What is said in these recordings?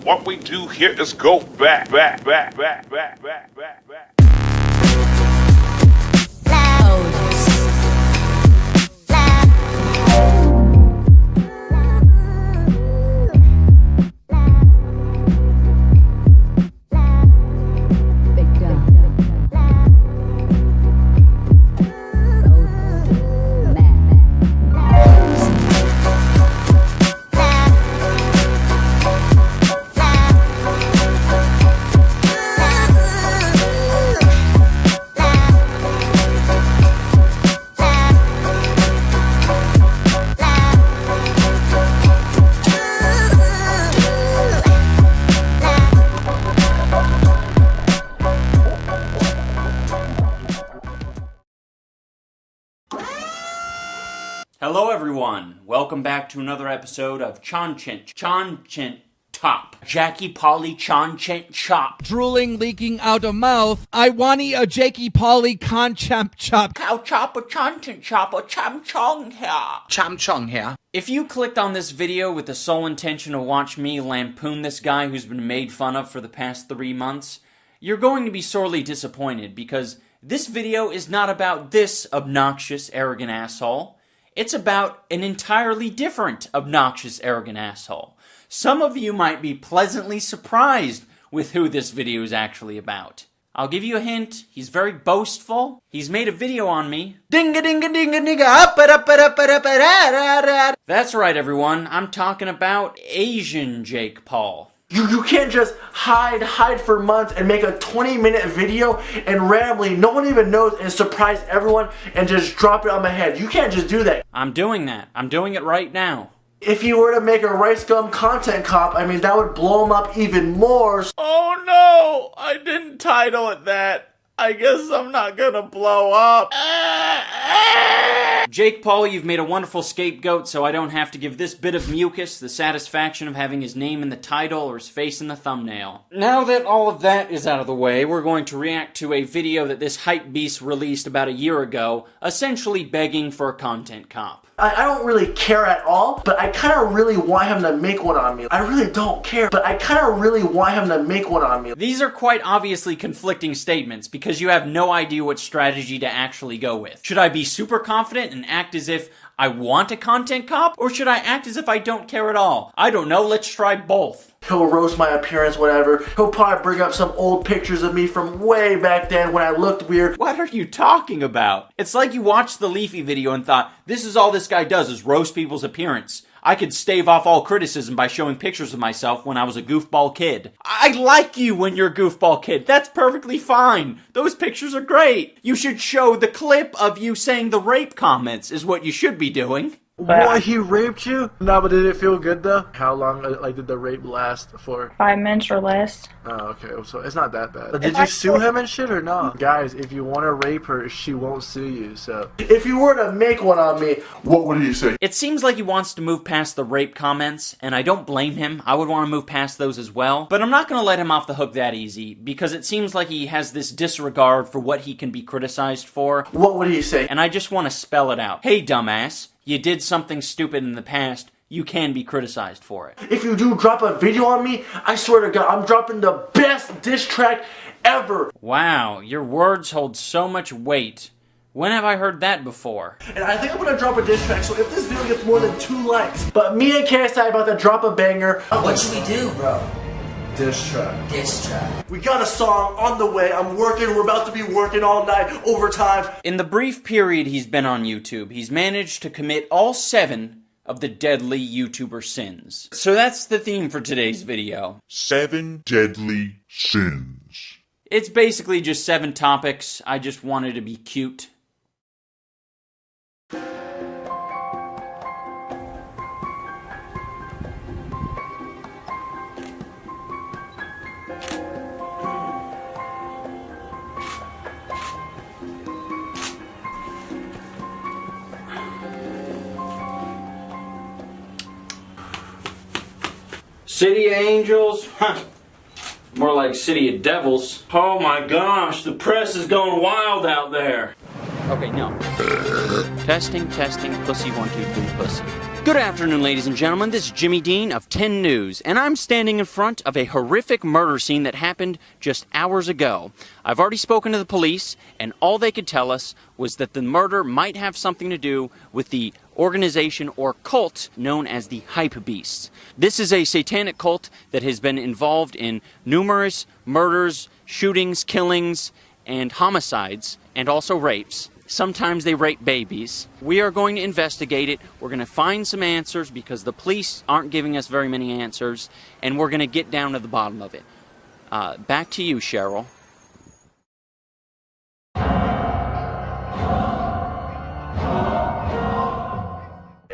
What we do here is go back. Hello everyone, welcome back to another episode of Chonchent Top. Jackie Polly Chonchent Chop. Drooling, leaking out of mouth. I wanty a Jakey Polly Conchemp Chop. Cow chop a Chonchent Chop a Cham Chong here. Cham Chong here. If you clicked on this video with the sole intention to watch me lampoon this guy who's been made fun of for the past 3 months, you're going to be sorely disappointed because this video is not about this obnoxious, arrogant asshole. It's about an entirely different obnoxious, arrogant asshole. Some of you might be pleasantly surprised with who this video is actually about. I'll give you a hint. He's very boastful. He's made a video on me. That's right, everyone. I'm talking about Asian Jake Paul. You can't just hide for months and make a 20-minute video and randomly, no one even knows, and surprise everyone and just drop it on my head. You can't just do that. I'm doing that. I'm doing it right now. If you were to make a ricegum content cop, I mean, that would blow him up even more. Oh no! I didn't title it that. I guess I'm not gonna blow up. Jake Paul, you've made a wonderful scapegoat, so I don't have to give this bit of mucus the satisfaction of having his name in the title or his face in the thumbnail. Now that all of that is out of the way, we're going to react to a video that this hype beast released about a year ago, essentially begging for a content cop. I don't really care at all, but I kind of really want him to make one on me. I really don't care, but I kind of really want him to make one on me. These are quite obviously conflicting statements because you have no idea what strategy to actually go with. Should I be super confident and act as if I want a content cop, or should I act as if I don't care at all? I don't know, let's try both. He'll roast my appearance, whatever. He'll probably bring up some old pictures of me from way back then when I looked weird. What are you talking about? It's like you watched the Leafy video and thought, this is all this guy does is roast people's appearance. I could stave off all criticism by showing pictures of myself when I was a goofball kid. I like you when you're a goofball kid. That's perfectly fine. Those pictures are great. You should show the clip of you saying the rape comments is what you should be doing. What, he raped you? No, but did it feel good though? How long did the rape last for? 5 minutes or less. Oh, okay, so it's not that bad. Did you sue him and shit or no? Guys, if you want to rape her, she won't sue you, so. If you were to make one on me, what would he say? It seems like he wants to move past the rape comments, and I don't blame him. I would want to move past those as well. But I'm not going to let him off the hook that easy, because it seems like he has this disregard for what he can be criticized for. What would he say? And I just want to spell it out. Hey, dumbass. You did something stupid in the past, you can be criticized for it. If you do drop a video on me, I swear to God, I'm dropping the best diss track ever. Wow, your words hold so much weight. When have I heard that before? And I think I'm gonna drop a diss track, so if this video gets more than 2 likes, but me and KSI about to drop a banger. What should we do, bro? Diss track. Diss track. We got a song on the way. I'm working. We're about to be working all night, overtime. In the brief period he's been on YouTube, he's managed to commit all 7 of the deadly YouTuber sins. So that's the theme for today's video. 7 deadly sins. It's basically just 7 topics. I just wanted to be cute. City of Angels? Huh. More like City of Devils. Oh my gosh, the press is going wild out there. Okay, no. Testing, pussy 1, 2, 3, pussy. Good afternoon, ladies and gentlemen. This is Jimmy Dean of 10 News, and I'm standing in front of a horrific murder scene that happened just hours ago. I've already spoken to the police, and all they could tell us was that the murder might have something to do with the organization or cult known as the Hype Beasts. This is a satanic cult that has been involved in numerous murders, shootings, killings, and homicides, and also rapes. Sometimes they rape babies. We are going to investigate it. We're going to find some answers because the police aren't giving us very many answers, and we're going to get down to the bottom of it. Back to you, Cheryl.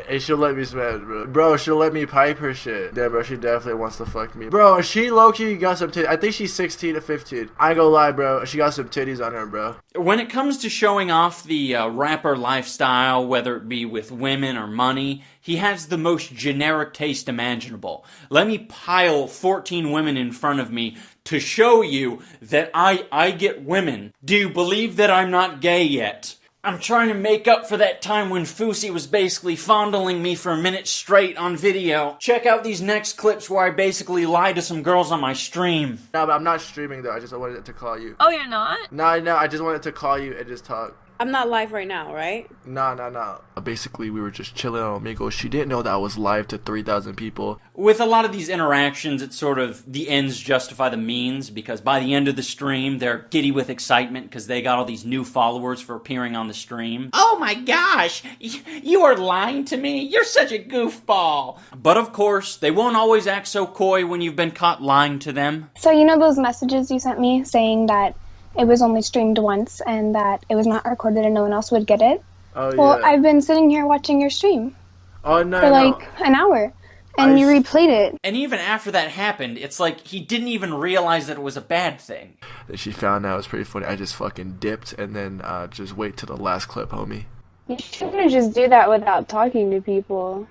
Hey, she'll let me smash, bro. Bro, she'll let me pipe her shit. Yeah, bro, she definitely wants to fuck me. Bro, she low-key got some titties. I think she's 16 to 15. I ain't gonna lie, bro. She got some titties on her, bro. When it comes to showing off the rapper lifestyle, whether it be with women or money, he has the most generic taste imaginable. Let me pile 14 women in front of me to show you that I get women. Do you believe that I'm not gay yet? I'm trying to make up for that time when Fousey was basically fondling me for a minute straight on video. Check out these next clips where I basically lie to some girls on my stream. No, but I'm not streaming though. I just wanted to call you. Oh, you're not? No, I just wanted to call you and just talk. I'm not live right now, right? No. Basically, we were just chilling on Omegle. She didn't know that I was live to 3,000 people. With a lot of these interactions, it's sort of the ends justify the means, because by the end of the stream, they're giddy with excitement because they got all these new followers for appearing on the stream. Oh my gosh, you are lying to me? You're such a goofball. But of course, they won't always act so coy when you've been caught lying to them. So you know those messages you sent me saying that it was only streamed once and that it was not recorded and no one else would get it? Oh, well, yeah. I've been sitting here watching your stream Oh, no, for like an hour, and you replayed it. And even after that happened, it's like he didn't even realize that it was a bad thing. She found out it was pretty funny. I just fucking dipped and then just wait till the last clip, homie. You shouldn't just do that without talking to people.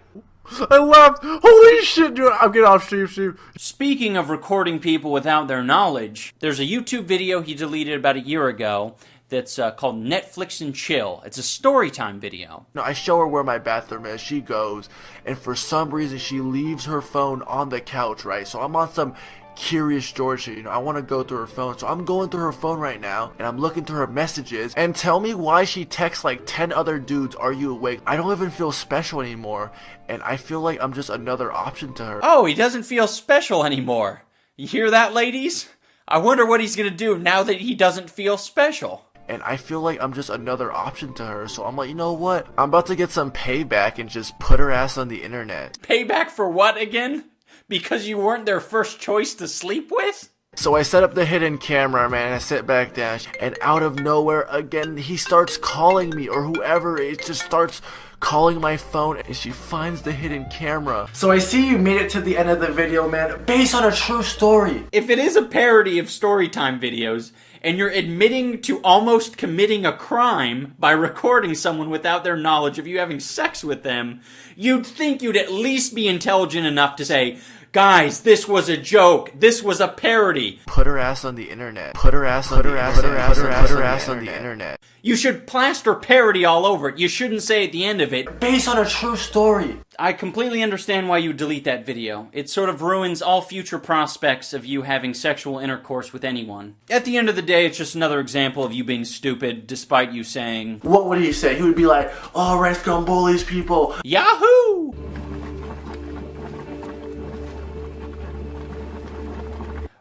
I left! Holy shit, dude! I'm getting off stream. Speaking of recording people without their knowledge, there's a YouTube video he deleted about a year ago that's called Netflix and Chill. It's a story time video. No, I show her where my bathroom is. She goes, and for some reason she leaves her phone on the couch, right? So I'm on some Curious George shit, you know, I want to go through her phone. So I'm going through her phone right now, and I'm looking through her messages, and tell me why she texts like 10 other dudes, "Are you awake?" I don't even feel special anymore, and I feel like I'm just another option to her. Oh, he doesn't feel special anymore. You hear that, ladies? I wonder what he's gonna do now that he doesn't feel special. And I feel like I'm just another option to her, so I'm like, you know what? I'm about to get some payback and just put her ass on the internet. Payback for what again? Because you weren't their first choice to sleep with? So I set up the hidden camera, man, and I sit back down, and out of nowhere, again, he starts calling me, or whoever, it just starts calling my phone, and she finds the hidden camera. So I see you made it to the end of the video, man, based on a true story. If it is a parody of Storytime videos, and you're admitting to almost committing a crime by recording someone without their knowledge of you having sex with them, you'd think you'd at least be intelligent enough to say, guys, this was a joke. This was a parody. Put her ass on the internet. Put her ass on the internet. You should plaster parody all over it. You shouldn't say at the end of it, Based on a true story. I completely understand why you delete that video. It sort of ruins all future prospects of you having sexual intercourse with anyone. At the end of the day, it's just another example of you being stupid, despite you saying, What would he say? He would be like, oh, ricegum bullies people. Yahoo!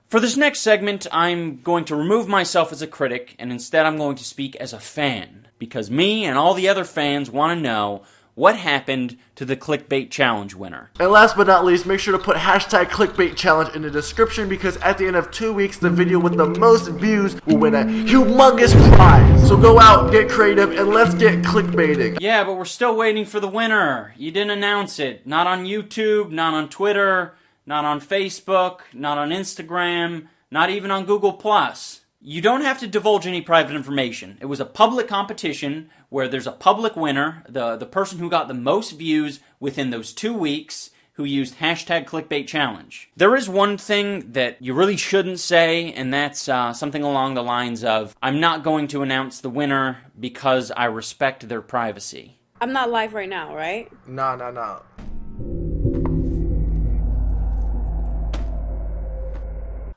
For this next segment, I'm going to remove myself as a critic, and instead I'm going to speak as a fan. Because me and all the other fans want to know what happened to the clickbait challenge winner. And last but not least, make sure to put hashtag clickbait challenge in the description, because at the end of 2 weeks, the video with the most views will win a humongous prize. So go out, get creative, and let's get clickbaiting. Yeah, but we're still waiting for the winner. You didn't announce it. Not on YouTube, not on Twitter, not on Facebook, not on Instagram, not even on Google+. You don't have to divulge any private information. It was a public competition where there's a public winner, the person who got the most views within those 2 weeks, who used hashtag clickbait challenge. There is one thing that you really shouldn't say, and that's something along the lines of, I'm not going to announce the winner because I respect their privacy. I'm not live right now, right? No.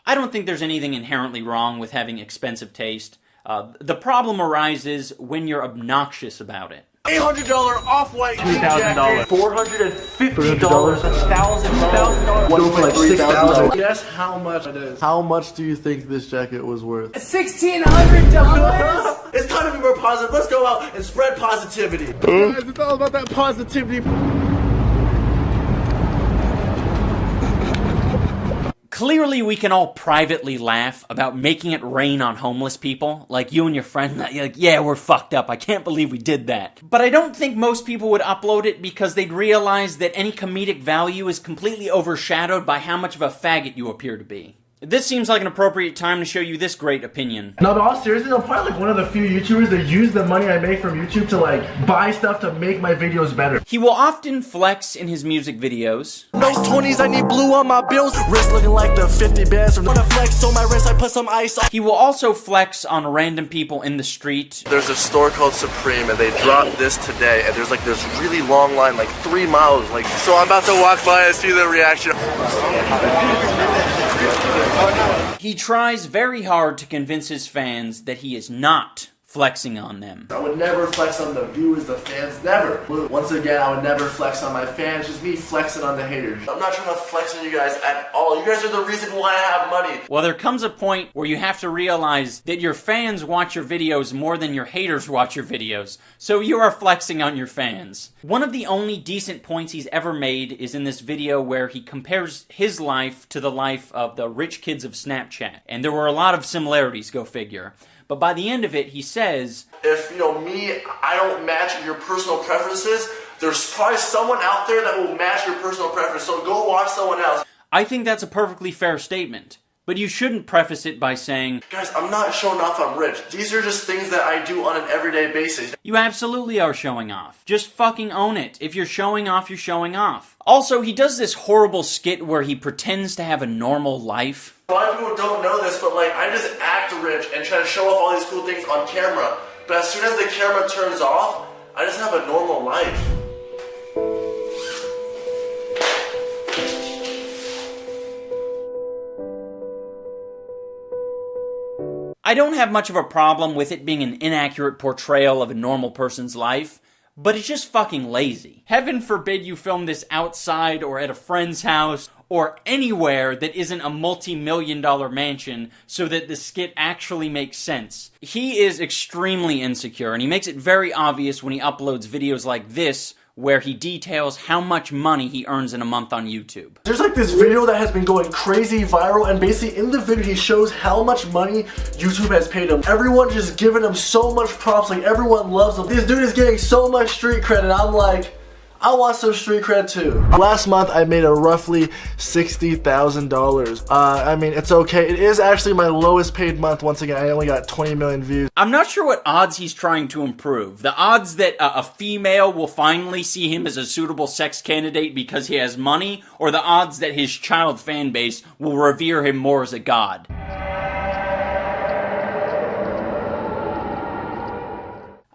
I don't think there's anything inherently wrong with having expensive taste. The problem arises when you're obnoxious about it. $800 off-white $2,000. $450. $1,000. One for like $6,000. Guess how much it is. How much do you think this jacket was worth? $1,600. It's time to be more positive. Let's go out and spread positivity. Guys, it's all about that positivity. Clearly, we can all privately laugh about making it rain on homeless people. Like you and your friend, you're like, yeah, we're fucked up. I can't believe we did that. But I don't think most people would upload it because they'd realize that any comedic value is completely overshadowed by how much of a faggot you appear to be. This seems like an appropriate time to show you this great opinion. No, but all seriously, I'm probably like one of the few YouTubers that use the money I make from YouTube to like buy stuff to make my videos better. He will often flex in his music videos. Those 20s, I need blue on my bills. Wrist looking like the 50 bands from the flex on my wrist. I put some ice on. He will also flex on random people in the street. There's a store called Supreme and they dropped this today and there's like this really long line, like 3 miles. Like, so I'm about to walk by and see the reaction. He tries very hard to convince his fans that he is not flexing on them. I would never flex on the viewers, the fans, never. Once again, I would never flex on my fans, just me flexing on the haters. I'm not trying to flex on you guys at all. You guys are the reason why I have money. Well, there comes a point where you have to realize that your fans watch your videos more than your haters watch your videos, so you are flexing on your fans. One of the only decent points he's ever made is in this video where he compares his life to the life of the rich kids of Snapchat, and there were a lot of similarities, go figure. But by the end of it, he says, if, me, I don't match your personal preferences, there's probably someone out there that will match your personal preference, so go watch someone else. I think that's a perfectly fair statement. But you shouldn't preface it by saying, guys, I'm not showing off I'm rich. These are just things that I do on an everyday basis. You absolutely are showing off. Just fucking own it. If you're showing off, you're showing off. Also, he does this horrible skit where he pretends to have a normal life. A lot of people don't know this, but I just act rich and try to show off all these cool things on camera. But as soon as the camera turns off, I just have a normal life. I don't have much of a problem with it being an inaccurate portrayal of a normal person's life, but it's just fucking lazy. Heaven forbid you film this outside or at a friend's house or anywhere that isn't a multi-million-dollar mansion so that the skit actually makes sense. He is extremely insecure, and he makes it very obvious when he uploads videos like this where he details how much money he earns in a month on YouTube. There's this video that has been going crazy viral, and basically in the video he shows how much money YouTube has paid him. Everyone just giving him so much props, everyone loves him. This dude is getting so much street cred, and I'm like, I want some street cred too. Last month I made a roughly $60,000. I mean, it's okay. It is actually my lowest paid month. Once again, I only got 20 million views. I'm not sure what odds he's trying to improve. The odds that a female will finally see him as a suitable sex candidate because he has money, or the odds that his child fan base will revere him more as a god.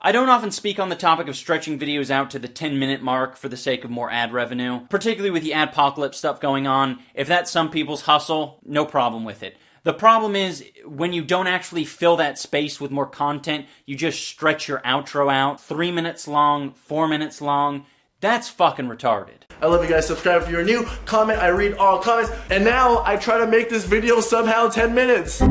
I don't often speak on the topic of stretching videos out to the 10-minute mark for the sake of more ad revenue, particularly with the adpocalypse stuff going on. If that's some people's hustle, no problem with it. The problem is, when you don't actually fill that space with more content, you just stretch your outro out, 3 minutes long, 4 minutes long. That's fucking retarded. I love you guys. Subscribe if you're new. Comment, I read all comments. And now, I try to make this video somehow 10 minutes.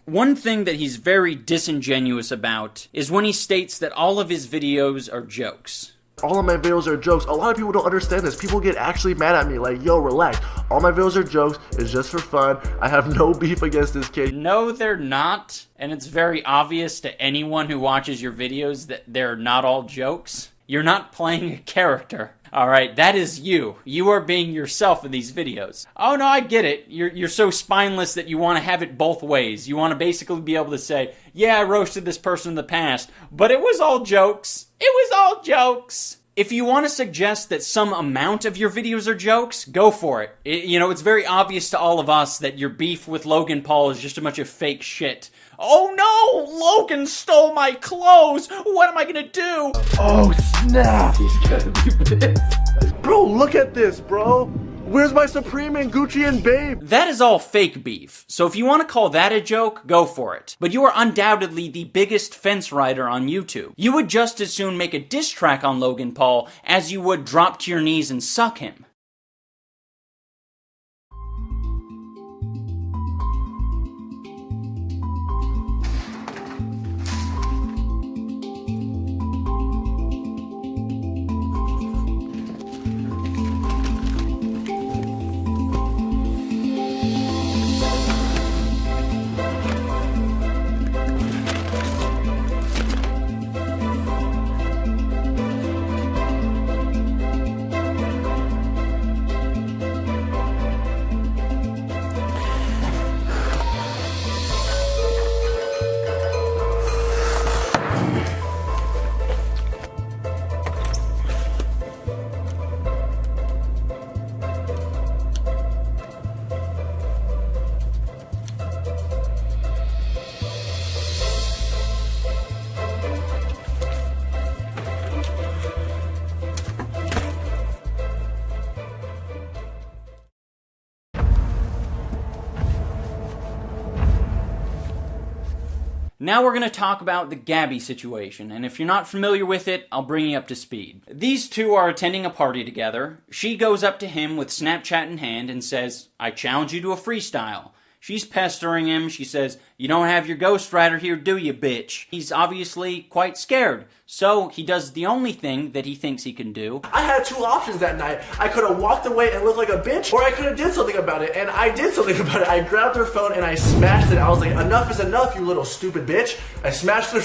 One thing that he's very disingenuous about is when he states that all of his videos are jokes. All of my videos are jokes. A lot of people don't understand this. People get actually mad at me like, yo, relax. All my videos are jokes. It's just for fun. I have no beef against this kid. No, they're not. And it's very obvious to anyone who watches your videos that they're not all jokes. You're not playing a character. Alright, that is you. You are being yourself in these videos. Oh no, I get it. You're so spineless that you want to have it both ways. You want to basically be able to say, yeah, I roasted this person in the past, but it was all jokes. It was all jokes. If you want to suggest that some amount of your videos are jokes, go for it. It's very obvious to all of us that your beef with Logan Paul is just a bunch of fake shit. Oh no! Logan stole my clothes! What am I gonna do? Oh snap! He's gonna be pissed. Bro, look at this, bro. Where's my Supreme and Gucci and Babe? That is all fake beef, so if you want to call that a joke, go for it. But you are undoubtedly the biggest fence rider on YouTube. You would just as soon make a diss track on Logan Paul as you would drop to your knees and suck him. Now we're going to talk about the Gabby situation, and if you're not familiar with it, I'll bring you up to speed. These two are attending a party together. She goes up to him with Snapchat in hand and says, "I challenge you to a freestyle." She's pestering him. She says, "You don't have your ghostwriter here, do you, bitch?" He's obviously quite scared, so he does the only thing that he thinks he can do. I had two options that night. I could have walked away and looked like a bitch, or I could have did something about it, and I did something about it. I grabbed her phone and I smashed it. I was like, enough is enough, you little stupid bitch. I smashed her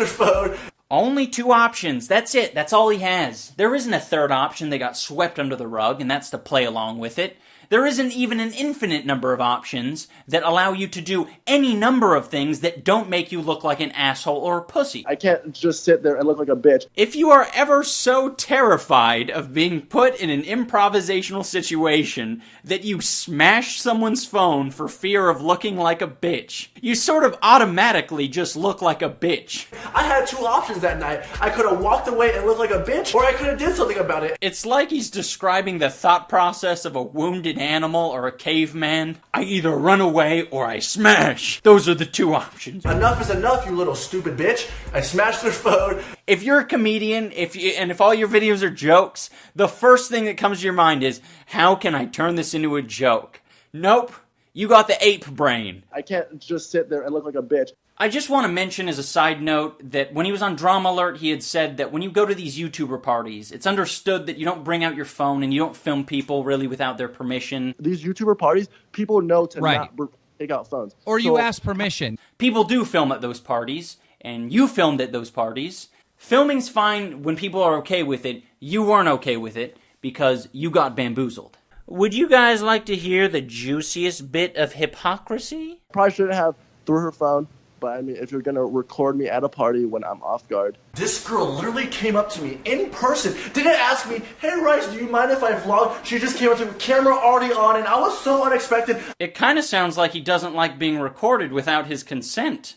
phone. Only two options. That's it. That's all he has. There isn't a third option that got swept under the rug, and that's to play along with it. There isn't even an infinite number of options that allow you to do any number of things that don't make you look like an asshole or a pussy. I can't just sit there and look like a bitch. If you are ever so terrified of being put in an improvisational situation that you smash someone's phone for fear of looking like a bitch, you sort of automatically just look like a bitch. I had two options that night. I could have walked away and looked like a bitch, or I could have did something about it. It's like he's describing the thought process of a wounded animal or a caveman. I either run away or I smash. Those are the two options. Enough is enough, you little stupid bitch. I smashed her phone. If you're a comedian, if all your videos are jokes, the first thing that comes to your mind is, how can I turn this into a joke? Nope. You got the ape brain. I can't just sit there and look like a bitch. I just want to mention as a side note that when he was on Drama Alert, he had said that when you go to these YouTuber parties, it's understood that you don't bring out your phone and you don't film people really without their permission. These YouTuber parties, people know to not take out phones. Or you ask permission. People do film at those parties, and you filmed at those parties. Filming's fine when people are okay with it. You weren't okay with it because you got bamboozled. Would you guys like to hear the juiciest bit of hypocrisy? Probably shouldn't have threw her phone. But I mean, if you're gonna record me at a party when I'm off guard. This girl literally came up to me in person. Didn't ask me, "Hey Rice, do you mind if I vlog?" She just came up to me, camera already on, and I was so unexpected. It kind of sounds like he doesn't like being recorded without his consent.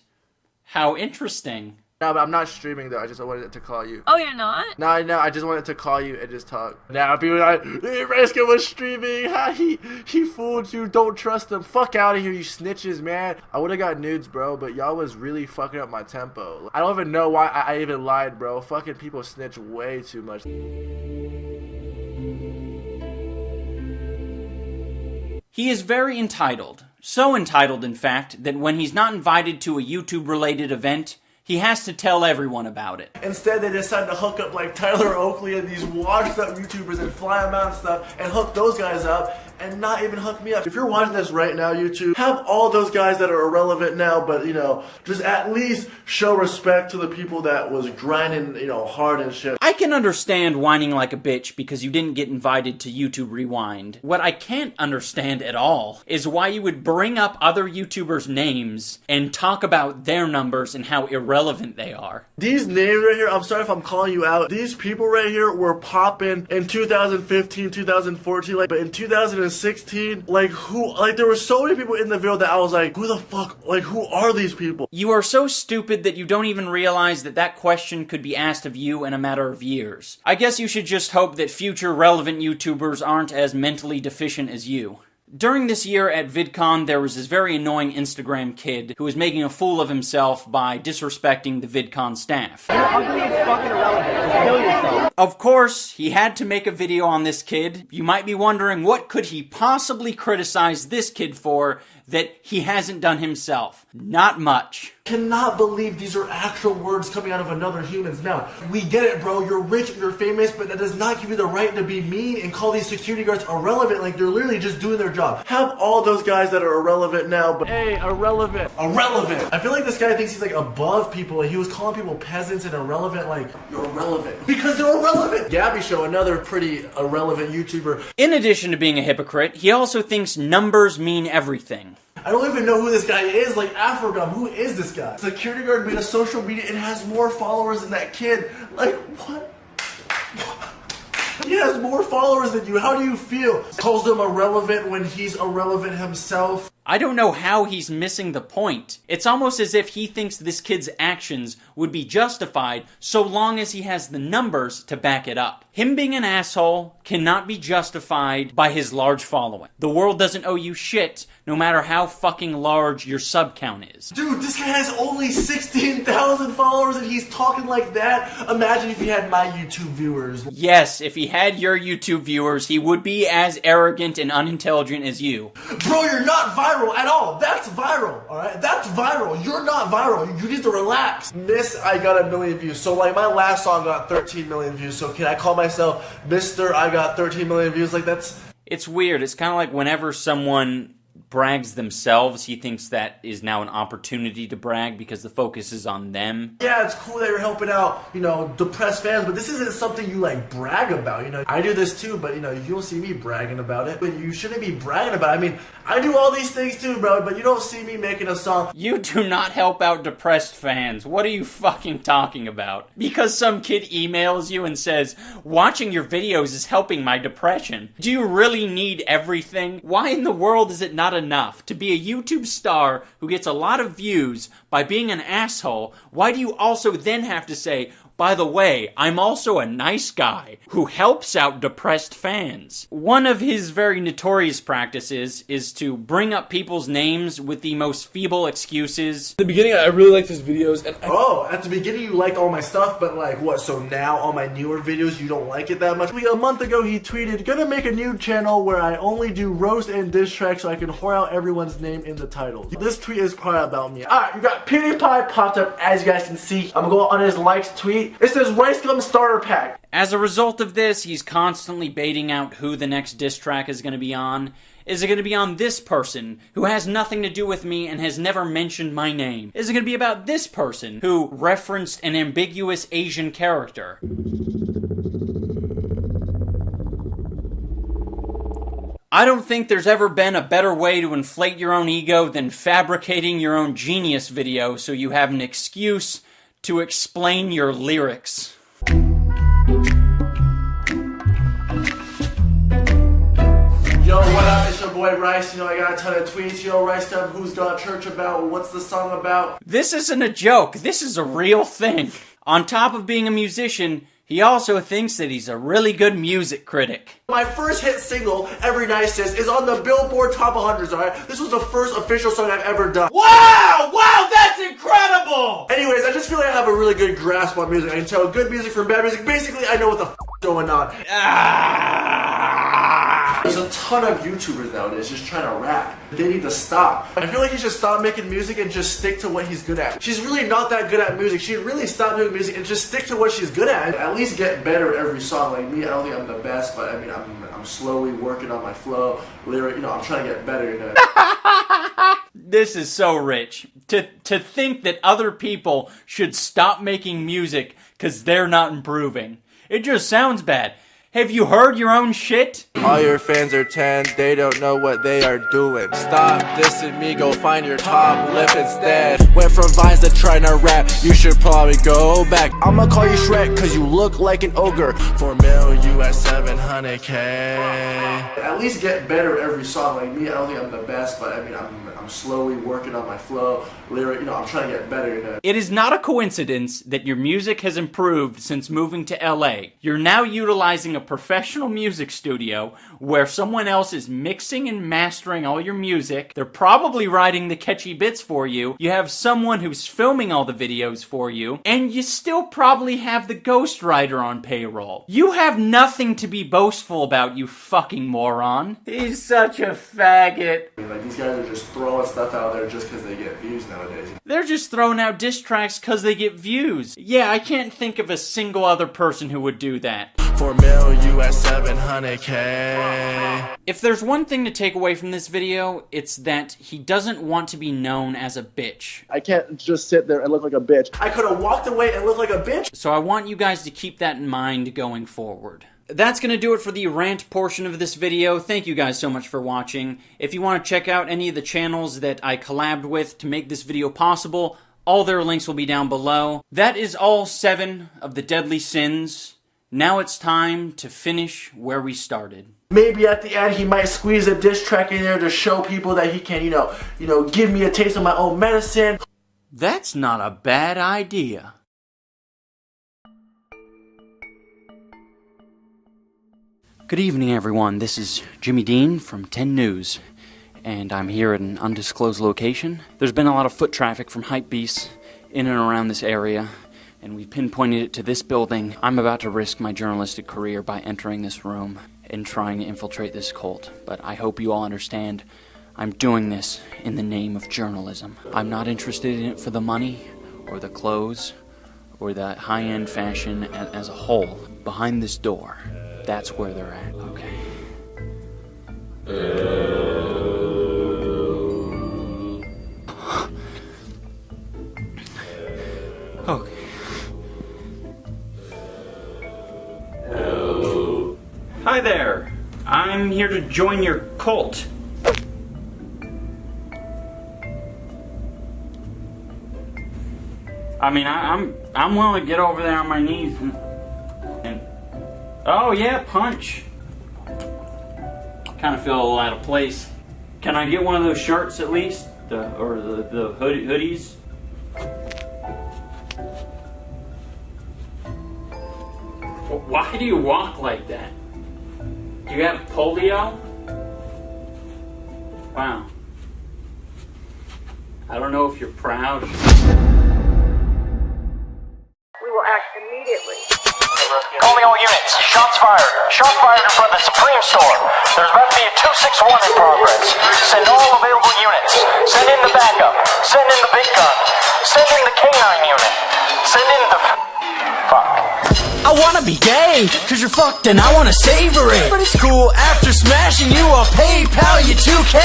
How interesting. No, but I'm not streaming though. I just wanted to call you. Oh, you're not? No, I just wanted to call you and just talk. Now people are like, "Hey, Rescue was streaming. He fooled you. Don't trust him. Fuck out of here, you snitches, man." I would have got nudes, bro, but y'all was really fucking up my tempo. I don't even know why I even lied, bro. Fucking people snitch way too much. He is very entitled. So entitled, in fact, that when he's not invited to a YouTube-related event, he has to tell everyone about it. Instead, they decided to hook up like Tyler Oakley and these washed up YouTubers and fly them out and stuff and hook those guys up. and not even hook me up. If you're watching this right now, YouTube, have all those guys that are irrelevant now, but, you know, just at least show respect to the people that was grinding, you know, hard and shit. I can understand whining like a bitch because you didn't get invited to YouTube Rewind. What I can't understand at all is why you would bring up other YouTubers' names and talk about their numbers and how irrelevant they are. These names right here, I'm sorry if I'm calling you out, these people right here were popping in 2015, 2014, like, but in 2016, like, there were so many people in the video that I was like, who the fuck, like, who are these people? You are so stupid that you don't even realize that that question could be asked of you in a matter of years. I guess you should just hope that future relevant YouTubers aren't as mentally deficient as you. During this year at VidCon, there was this very annoying Instagram kid who was making a fool of himself by disrespecting the VidCon staff. You're ugly and fucking irrelevant. Just kill yourself. Of course, he had to make a video on this kid. You might be wondering, what could he possibly criticize this kid for that he hasn't done himself? Not much. Cannot believe these are actual words coming out of another human's mouth. We get it, bro. You're rich, you're famous, but that does not give you the right to be mean and call these security guards irrelevant. Like, they're literally just doing their job. Have all those guys that are irrelevant now, but hey, irrelevant. Irrelevant. I feel like this guy thinks he's like above people. Like, he was calling people peasants and irrelevant. Like, you're irrelevant because they're irrelevant. Gabby Show, another pretty irrelevant YouTuber. In addition to being a hypocrite, he also thinks numbers mean everything. I don't even know who this guy is, like Afrogum, who is this guy? Security guard made a social media and has more followers than that kid. Like, what? He has more followers than you, how do you feel? Calls them irrelevant when he's irrelevant himself. I don't know how he's missing the point. It's almost as if he thinks this kid's actions would be justified so long as he has the numbers to back it up. Him being an asshole cannot be justified by his large following. The world doesn't owe you shit, no matter how fucking large your sub count is. Dude, this guy has only 16,000 followers and he's talking like that. Imagine if he had my YouTube viewers. Yes, if he had your YouTube viewers, he would be as arrogant and unintelligent as you. Bro, you're not viral at all. That's viral, alright? That's viral. You're not viral. You need to relax. Miss, I got 1 million views. So, like, my last song got 13 million views. So, can I call myself Mr. I got 13 million views? Like, that's... It's weird. It's kind of like whenever someone brags themselves, he thinks that is now an opportunity to brag because the focus is on them. Yeah, it's cool that you're helping out, you know, depressed fans, but this isn't something you, like, brag about, you know. I do this too, but, you know, you don't see me bragging about it. But you shouldn't be bragging about it. I mean, I do all these things too, bro, but you don't see me making a song. You do not help out depressed fans. What are you fucking talking about? Because some kid emails you and says, watching your videos is helping my depression. Do you really need everything? Why in the world is it not enough to be a YouTube star who gets a lot of views by being an asshole? Why do you also then have to say, by the way, I'm also a nice guy who helps out depressed fans? One of his very notorious practices is to bring up people's names with the most feeble excuses. At the beginning, I really liked his videos, and oh, at the beginning you liked all my stuff, but like, what, so now all my newer videos you don't like it that much? A month ago he tweeted, gonna make a new channel where I only do roast and diss tracks so I can whore out everyone's name in the title. This tweet is probably about me. Alright, you got PewDiePie popped up, as you guys can see. I'm gonna go on his likes tweet. It says ricegum starter pack. As a result of this, he's constantly baiting out who the next diss track is going to be on. Is it going to be on this person who has nothing to do with me and has never mentioned my name? Is it going to be about this person who referenced an ambiguous Asian character? I don't think there's ever been a better way to inflate your own ego than fabricating your own genius video so you have an excuse to explain your lyrics. Yo, what up? It's your boy Rice. You know, I got a ton of tweets. Yo, Rice Cup, who's got church about? What's the song about? This isn't a joke. This is a real thing. On top of being a musician, he also thinks that he's a really good music critic. My first hit single, Every Night Sis, is on the Billboard Top 100s, alright? This was the first official song I've ever done. Wow! Wow, that's incredible! Anyways, I just feel like I have a really good grasp on music. I can tell good music from bad music. Basically, I know what the f*** is going on. There's a ton of YouTubers nowadays just trying to rap. They need to stop. I feel like he should stop making music and just stick to what he's good at. She's really not that good at music. She should really stop doing music and just stick to what she's good at. At least get better every song. Like me, I don't think I'm the best, but I mean, I'm slowly working on my flow, lyric. You know, I'm trying to get better. You know. This is so rich. To think that other people should stop making music because they're not improving. It just sounds bad. Have you heard your own shit? All your fans are 10, they don't know what they are doing. Stop dissing me, go find your top lip instead. Went from vines to trying to rap, you should probably go back. I'ma call you Shrek, cause you look like an ogre. $4 million US 700K. At least get better every song. Like me, I don't think I'm the best, but I mean, I'm slowly working on my flow, lyric, you know, I'm trying to get better. You know. It is not a coincidence that your music has improved since moving to LA. You're now utilizing a professional music studio where someone else is mixing and mastering all your music. They're probably writing the catchy bits for you. You have someone who's filming all the videos for you, and you still probably have the ghostwriter on payroll. You have nothing to be boastful about, you fucking moron. He's such a faggot. I mean, like, these guys are just throwing stuff out there just because they get views nowadays. They're just throwing out diss tracks because they get views. Yeah, I can't think of a single other person who would do that. $4 million US 700K. If there's one thing to take away from this video, it's that he doesn't want to be known as a bitch. I can't just sit there and look like a bitch. I could have walked away and looked like a bitch. So I want you guys to keep that in mind going forward. That's going to do it for the rant portion of this video. Thank you guys so much for watching. If you want to check out any of the channels that I collabed with to make this video possible, all their links will be down below. That is all 7 of the deadly sins. Now it's time to finish where we started. Maybe at the end he might squeeze a diss track in there to show people that he can, you know, give me a taste of my own medicine. That's not a bad idea. Good evening, everyone. This is Jimmy Dean from 10 News, and I'm here at an undisclosed location. There's been a lot of foot traffic from hypebeasts in and around this area, and we pinpointed it to this building. I'm about to risk my journalistic career by entering this room and trying to infiltrate this cult, but I hope you all understand I'm doing this in the name of journalism. I'm not interested in it for the money, or the clothes, or the high-end fashion as a whole. Behind this door, that's where they're at. Okay. Okay. Hi there. I'm here to join your cult. I mean, I'm willing to get over there on my knees and oh yeah, punch. Kind of feel a little out of place. Can I get one of those shirts at least, the hoodies? Why do you walk like that? Do you have polio? Wow. I don't know if you're proud. We will act immediately. Calling all units. Shots fired. Shots fired in front of the Supreme Store. There's about to be a 261 in progress. Send all available units. Send in the backup. Send in the big gun. Send in the K9 unit. Send in the... Fuck. I wanna be gay, cause you're fucked and I wanna savor it. But it's cool, after smashing you, I'll PayPal you 2K.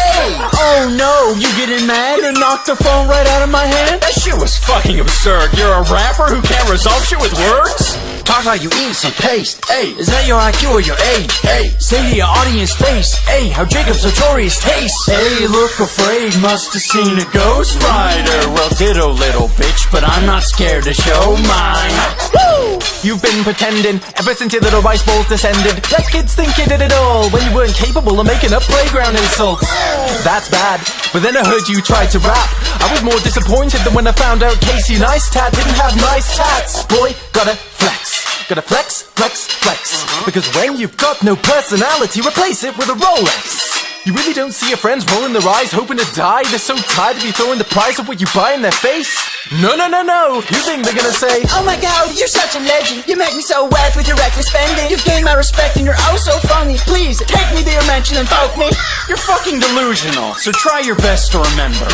Oh no, you getting mad and knocked the phone right out of my hand? That shit was fucking absurd. You're a rapper who can't resolve shit with words? Talk like you eat some paste. Hey, is that your IQ or your age? Hey, say to your audience face. Hey, how Jacob's notorious taste. Hey, look afraid, must have seen a ghost rider. Well, ditto, little bitch, but I'm not scared to show mine. Woo! You've been pretending ever since your little rice bowls descended. Let kids think you did it all when you weren't capable of making up playground insults. That's bad, but then I heard you tried to rap. I was more disappointed than when I found out Casey Neistat didn't have nice tats. Boy, gotta flex. Gotta flex, flex, flex. Because when you've got no personality, replace it with a Rolex. You really don't see your friends rolling their eyes, hoping to die? They're so tired of you throwing the price of what you buy in their face. No, no, no, no. You think they're gonna say, oh my god, you're such a legend. You make me so wet with your reckless spending. You've gained my respect and you're oh so funny. Please, take me to your mansion and poke me. you're fucking delusional, so try your best to remember.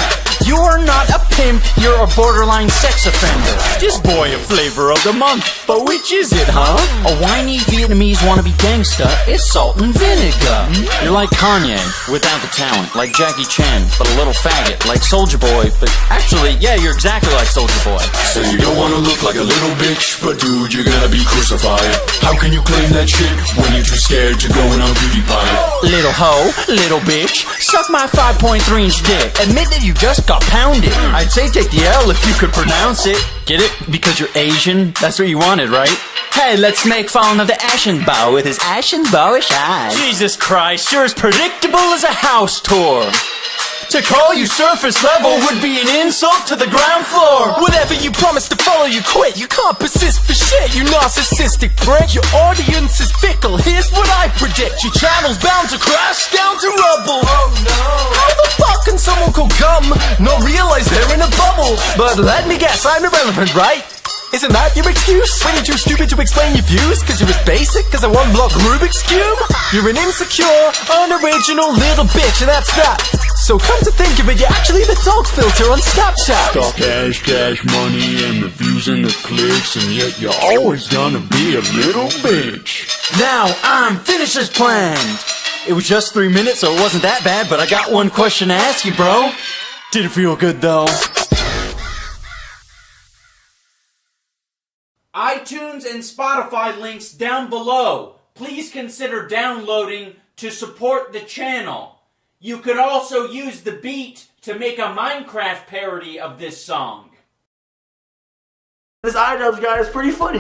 You are not a pimp, you're a borderline sex offender. Just boy a flavor of the month, but which is it, huh? A whiny Vietnamese wannabe gangsta is salt and vinegar. You're like Kanye, without the talent. Like Jackie Chan, but a little faggot. Like Soulja Boy, but actually, yeah, you're exactly like Soulja Boy. So you don't wanna look like a little bitch, but dude, you're gonna be crucified. How can you claim that shit when you're too scared to go in on PewDiePie? Little hoe, little bitch, suck my 5.3-inch dick. Admit that you just got pounded. I'd say take the L if you could pronounce it. Get it? Because you're Asian? That's what you wanted, right? Hey, let's make fun of the ashen bow with his ashen bowish eyes. Jesus Christ, you're as predictable as a house tour. To call you surface level would be an insult to the ground floor. Whatever you promise to follow, you quit. You can't persist for shit, you narcissistic prick. Your audience is fickle, here's what I predict. Your channel's bound to crash down to rubble. Oh no. How the fuck can someone call gum not realize they're in a bubble? But let me guess, I'm irrelevant, right? Isn't that your excuse? When you're too stupid to explain your views? Cause you're as basic as a one-block Rubik's Cube? You're an insecure, unoriginal little bitch, and that's that. So come to think of it, you're actually the dog filter on Snapchat. Talk cash, cash money, and the views and the clicks, and yet you're always gonna be a little bitch. Now I'm finished as planned. It was just 3 minutes, so it wasn't that bad, but I got one question to ask you, bro. Did it feel good, though? iTunes and Spotify links down below. Please consider downloading to support the channel. You could also use the beat to make a Minecraft parody of this song. This iDubbbz guy is pretty funny.